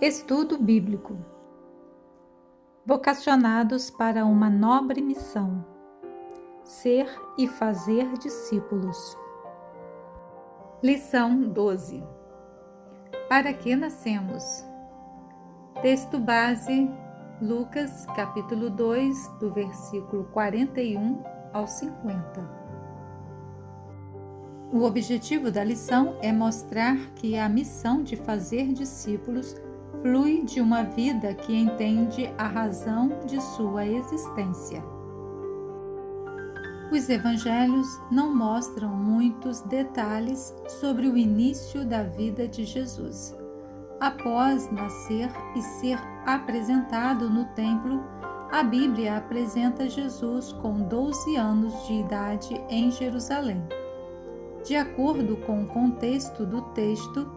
Estudo bíblico. Vocacionados para uma nobre missão: ser e fazer discípulos. Lição 12. Para que nascemos? Texto base: Lucas, capítulo 2, do versículo 41 ao 50. O objetivo da lição é mostrar que a missão de fazer discípulos flui de uma vida que entende a razão de sua existência. Os evangelhos não mostram muitos detalhes sobre o início da vida de Jesus. Após nascer e ser apresentado no templo, a Bíblia apresenta Jesus com 12 anos de idade em Jerusalém. De acordo com o contexto do texto,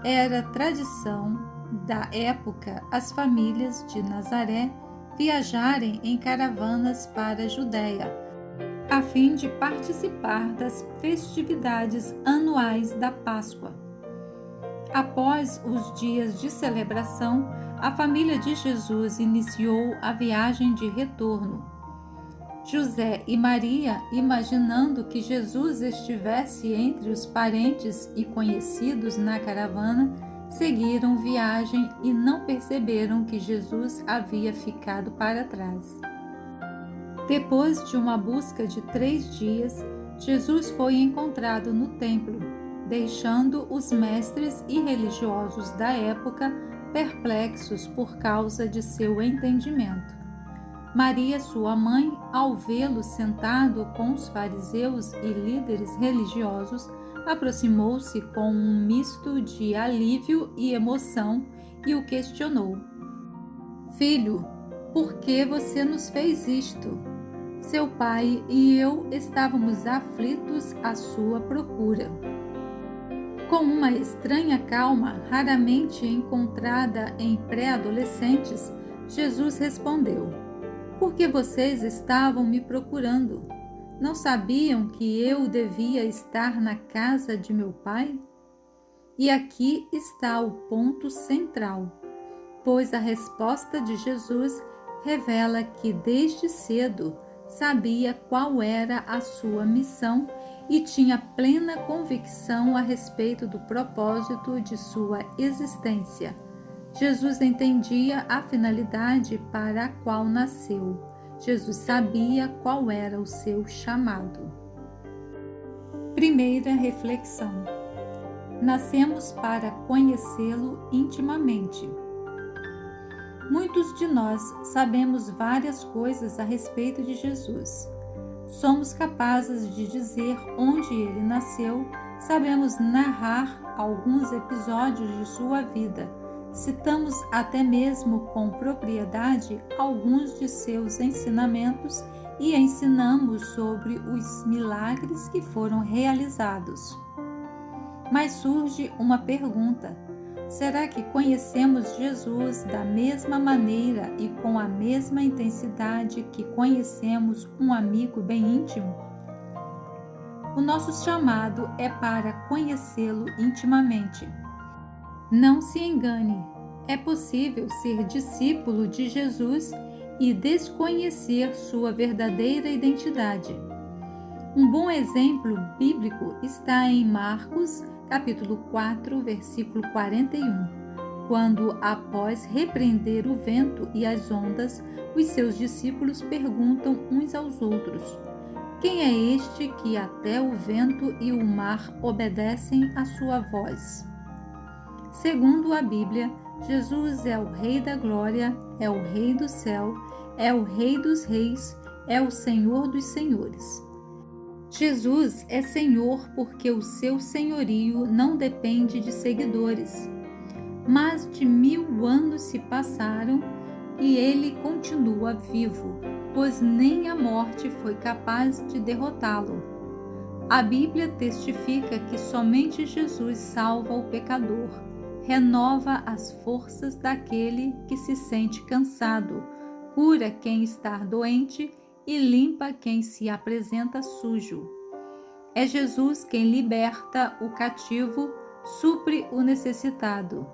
era tradição da época as famílias de Nazaré viajarem em caravanas para a Judéia, a fim de participar das festividades anuais da Páscoa. Após os dias de celebração, a família de Jesus iniciou a viagem de retorno. José e Maria, imaginando que Jesus estivesse entre os parentes e conhecidos na caravana, seguiram viagem e não perceberam que Jesus havia ficado para trás. Depois de uma busca de 3 dias, Jesus foi encontrado no templo, deixando os mestres e religiosos da época perplexos por causa de seu entendimento. Maria, sua mãe, ao vê-lo sentado com os fariseus e líderes religiosos, aproximou-se com um misto de alívio e emoção e o questionou: Filho, por que você nos fez isto? Seu pai e eu estávamos aflitos à sua procura. Com uma estranha calma, raramente encontrada em pré-adolescentes, Jesus respondeu: Por que vocês estavam me procurando? Não sabiam que eu devia estar na casa de meu pai? E aqui está o ponto central, pois a resposta de Jesus revela que desde cedo sabia qual era a sua missão e tinha plena convicção a respeito do propósito de sua existência. Jesus entendia a finalidade para a qual nasceu. Jesus sabia qual era o seu chamado. Primeira reflexão: nascemos para conhecê-lo intimamente. Muitos de nós sabemos várias coisas a respeito de Jesus. Somos capazes de dizer onde ele nasceu, sabemos narrar alguns episódios de sua vida. Citamos até mesmo com propriedade alguns de seus ensinamentos e ensinamos sobre os milagres que foram realizados. Mas surge uma pergunta: será que conhecemos Jesus da mesma maneira e com a mesma intensidade que conhecemos um amigo bem íntimo? O nosso chamado é para conhecê-lo intimamente. Não se engane, é possível ser discípulo de Jesus e desconhecer sua verdadeira identidade. Um bom exemplo bíblico está em Marcos, capítulo 4, versículo 41, quando, após repreender o vento e as ondas, os seus discípulos perguntam uns aos outros: Quem é este que até o vento e o mar obedecem à sua voz? Segundo a Bíblia, Jesus é o Rei da Glória, é o Rei do céu, é o Rei dos reis, é o Senhor dos senhores. Jesus é Senhor porque o seu senhorio não depende de seguidores. Mais de 1000 anos se passaram e ele continua vivo, pois nem a morte foi capaz de derrotá-lo. A Bíblia testifica que somente Jesus salva o pecador, renova as forças daquele que se sente cansado, cura quem está doente e limpa quem se apresenta sujo. É Jesus quem liberta o cativo, supre o necessitado.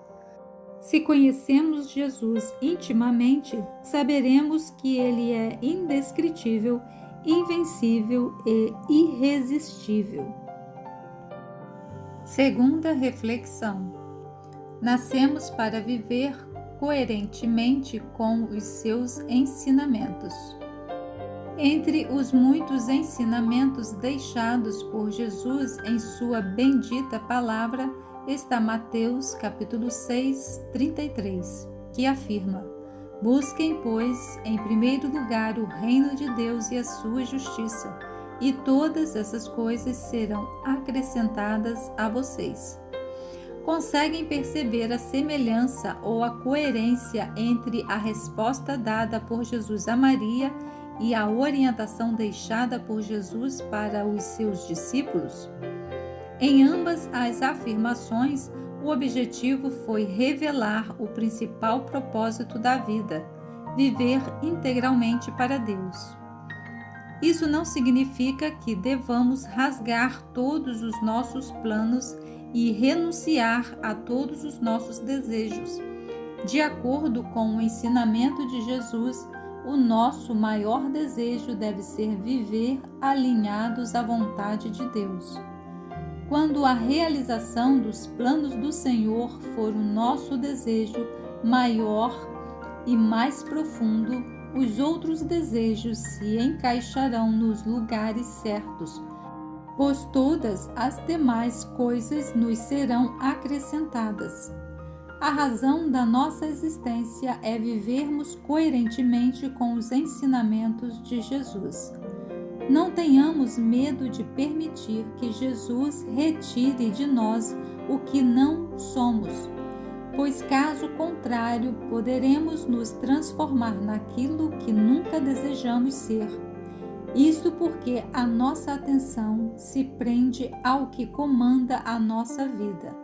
Se conhecemos Jesus intimamente, saberemos que Ele é indescritível, invencível e irresistível. Segunda reflexão: nascemos para viver coerentemente com os seus ensinamentos. Entre os muitos ensinamentos deixados por Jesus em sua bendita palavra está Mateus capítulo 6, 33, que afirma: busquem, pois, em primeiro lugar o reino de Deus e a sua justiça, e todas essas coisas serão acrescentadas a vocês. Conseguem perceber a semelhança ou a coerência entre a resposta dada por Jesus a Maria e a orientação deixada por Jesus para os seus discípulos? Em ambas as afirmações, o objetivo foi revelar o principal propósito da vida: viver integralmente para Deus. Isso não significa que devamos rasgar todos os nossos planos e renunciar a todos os nossos desejos. De acordo com o ensinamento de Jesus, o nosso maior desejo deve ser viver alinhados à vontade de Deus. Quando a realização dos planos do Senhor for o nosso desejo maior e mais profundo, os outros desejos se encaixarão nos lugares certos, pois todas as demais coisas nos serão acrescentadas. A razão da nossa existência é vivermos coerentemente com os ensinamentos de Jesus. Não tenhamos medo de permitir que Jesus retire de nós o que não somos, pois caso contrário poderemos nos transformar naquilo que nunca desejamos ser. Isso porque a nossa atenção se prende ao que comanda a nossa vida.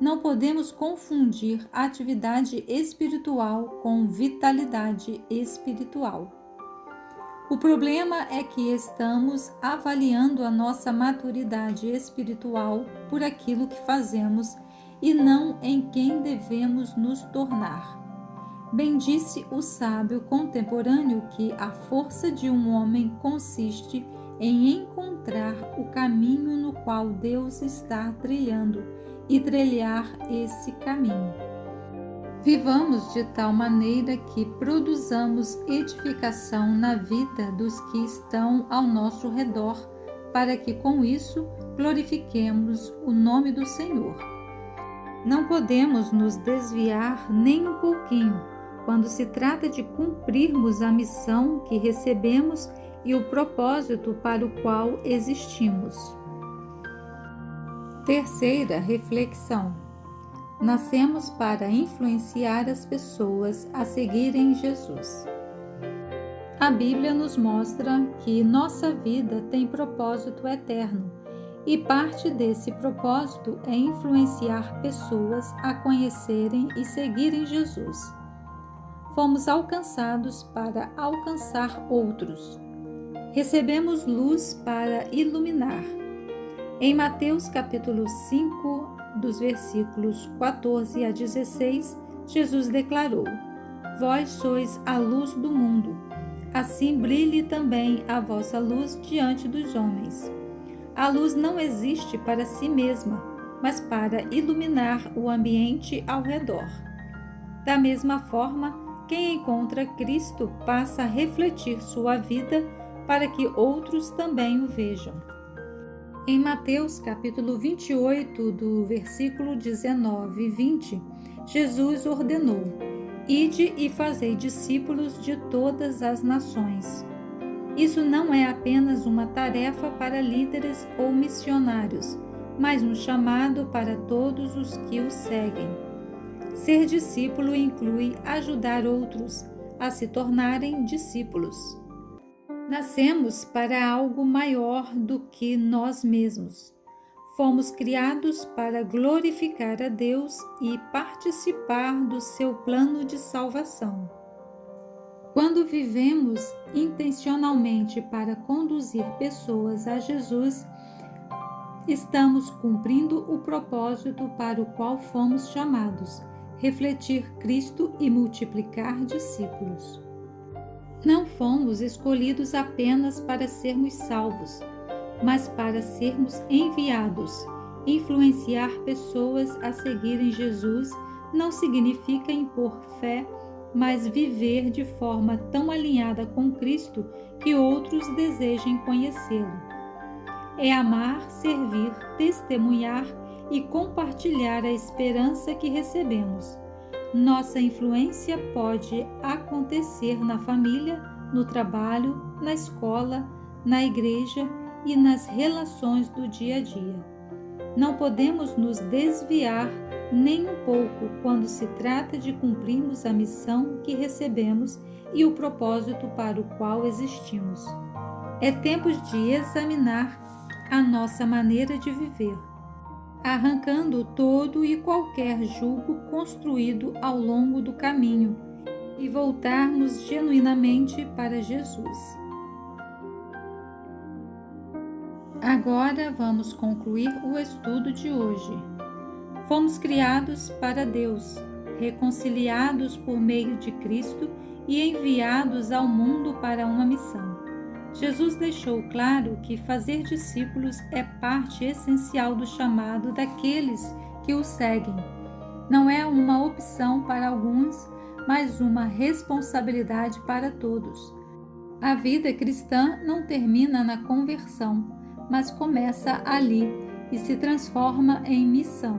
Não podemos confundir atividade espiritual com vitalidade espiritual. O problema é que estamos avaliando a nossa maturidade espiritual por aquilo que fazemos e não em quem devemos nos tornar. Bem disse o sábio contemporâneo que a força de um homem consiste em encontrar o caminho no qual Deus está trilhando e trilhar esse caminho. Vivamos de tal maneira que produzamos edificação na vida dos que estão ao nosso redor, para que com isso glorifiquemos o nome do Senhor. Não podemos nos desviar nem um pouquinho quando se trata de cumprirmos a missão que recebemos e o propósito para o qual existimos. Terceira reflexão: nascemos para influenciar as pessoas a seguirem Jesus. A Bíblia nos mostra que nossa vida tem propósito eterno e parte desse propósito é influenciar pessoas a conhecerem e seguirem Jesus. Fomos alcançados para alcançar outros. Recebemos luz para iluminar. Em Mateus capítulo 5, dos versículos 14 a 16, Jesus declarou: Vós sois a luz do mundo. Assim brilhe também a vossa luz diante dos homens. A luz não existe para si mesma, mas para iluminar o ambiente ao redor. Da mesma forma, quem encontra Cristo passa a refletir sua vida para que outros também o vejam. Em Mateus capítulo 28, do versículo 19 e 20, Jesus ordenou: Ide e fazei discípulos de todas as nações. Isso não é apenas uma tarefa para líderes ou missionários, mas um chamado para todos os que o seguem. Ser discípulo inclui ajudar outros a se tornarem discípulos. Nascemos para algo maior do que nós mesmos. Fomos criados para glorificar a Deus e participar do seu plano de salvação. Quando vivemos intencionalmente para conduzir pessoas a Jesus, estamos cumprindo o propósito para o qual fomos chamados, refletir Cristo e multiplicar discípulos. Não fomos escolhidos apenas para sermos salvos, mas para sermos enviados. Influenciar pessoas a seguirem Jesus não significa impor fé, mas viver de forma tão alinhada com Cristo que outros desejem conhecê-lo. É amar, servir, testemunhar e compartilhar a esperança que recebemos. Nossa influência pode acontecer na família, no trabalho, na escola, na igreja e nas relações do dia a dia. Não podemos nos desviar nem um pouco quando se trata de cumprirmos a missão que recebemos e o propósito para o qual existimos. É tempo de examinar a nossa maneira de viver, arrancando todo e qualquer jugo construído ao longo do caminho e voltarmos genuinamente para Jesus. Agora vamos concluir o estudo de hoje. Fomos criados para Deus, reconciliados por meio de Cristo e enviados ao mundo para uma missão. Jesus deixou claro que fazer discípulos é parte essencial do chamado daqueles que o seguem. Não é uma opção para alguns, mas uma responsabilidade para todos. A vida cristã não termina na conversão, mas começa ali e se transforma em missão.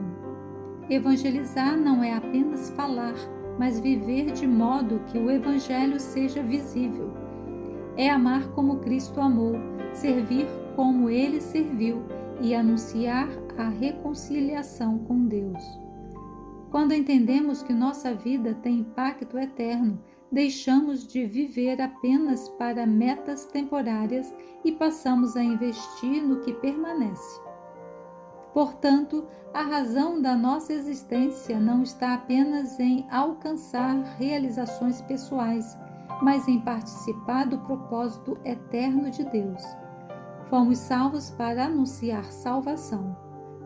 Evangelizar não é apenas falar, mas viver de modo que o Evangelho seja visível. É amar como Cristo amou, servir como Ele serviu e anunciar a reconciliação com Deus. Quando entendemos que nossa vida tem impacto eterno, deixamos de viver apenas para metas temporárias e passamos a investir no que permanece. Portanto, a razão da nossa existência não está apenas em alcançar realizações pessoais, mas em participar do propósito eterno de Deus. Fomos salvos para anunciar salvação.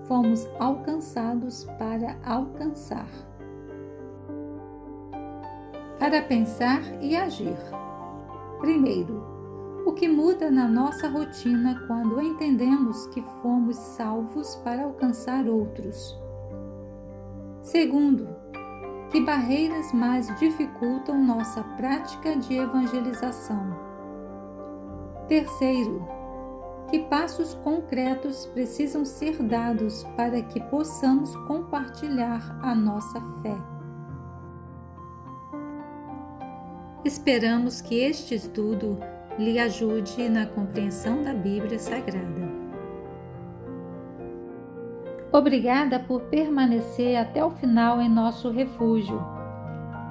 Fomos alcançados para alcançar. Para pensar e agir. Primeiro, o que muda na nossa rotina quando entendemos que fomos salvos para alcançar outros? Segundo, que barreiras mais dificultam nossa prática de evangelização? Terceiro, que passos concretos precisam ser dados para que possamos compartilhar a nossa fé? Esperamos que este estudo lhe ajude na compreensão da Bíblia Sagrada. Obrigada por permanecer até o final em nosso refúgio.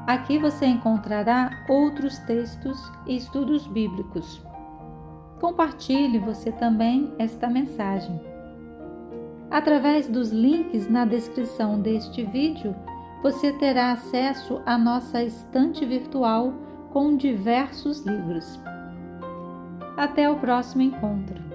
Aqui você encontrará outros textos e estudos bíblicos. Compartilhe você também esta mensagem. Através dos links na descrição deste vídeo, você terá acesso à nossa estante virtual com diversos livros. Até o próximo encontro.